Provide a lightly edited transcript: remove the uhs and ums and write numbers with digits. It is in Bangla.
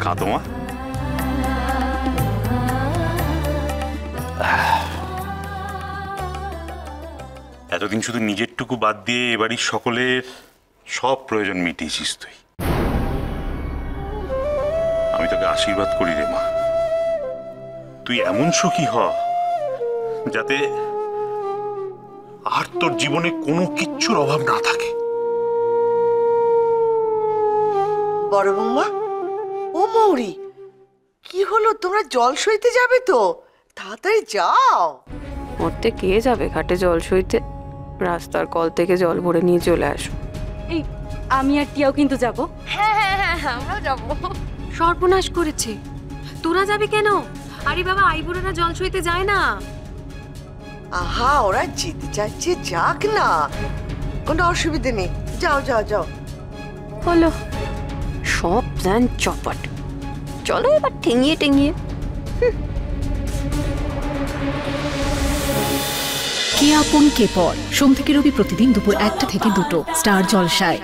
কাঁদো মা। এতদিন শুধু নিজেরটুকু বাদ দিয়ে এবাড়ির সকলের সব প্রয়োজন মিটিয়েছিস তুই। আমি তোকে আশীর্বাদ করি রে মা, তুই এমন সুখী হ যাতে আর তোর জীবনে কোনো কিচ্ছুর অভাব না থাকে। বড় বৌমা, ও মৌরি, কি হলো? তোমরা জল সইতে যাবে তো? তাড়াতাড়ি যাও। মরতে কে যাবে ঘাটে জল সইতে? রাস্তার কল থেকে জল ভরে নিয়ে চলে আসো। এই আমি আর টিয়াও কিন্তু যাব। হ্যাঁ হ্যাঁ হ্যাঁ হ্যাঁ, আমরাও যাবো। সর্বনাশ করেছে, তোরা যাবি কেন? আরে বাবা, আইবুড়োরা জল সইতে যায় না। আহা, ওরা যেতে চাইছে, যাক না, কোনো অসুবিধে নেই। যাও যাও যাও। হলো, সব প্ল্যান চপাট। চলো এবার ঠেঙিয়ে ঠেঙিয়ে। কে আপন কে পর, সোম থেকে রবি প্রতিদিন দুপুর 1টা থেকে 2টো স্টার জলসায়।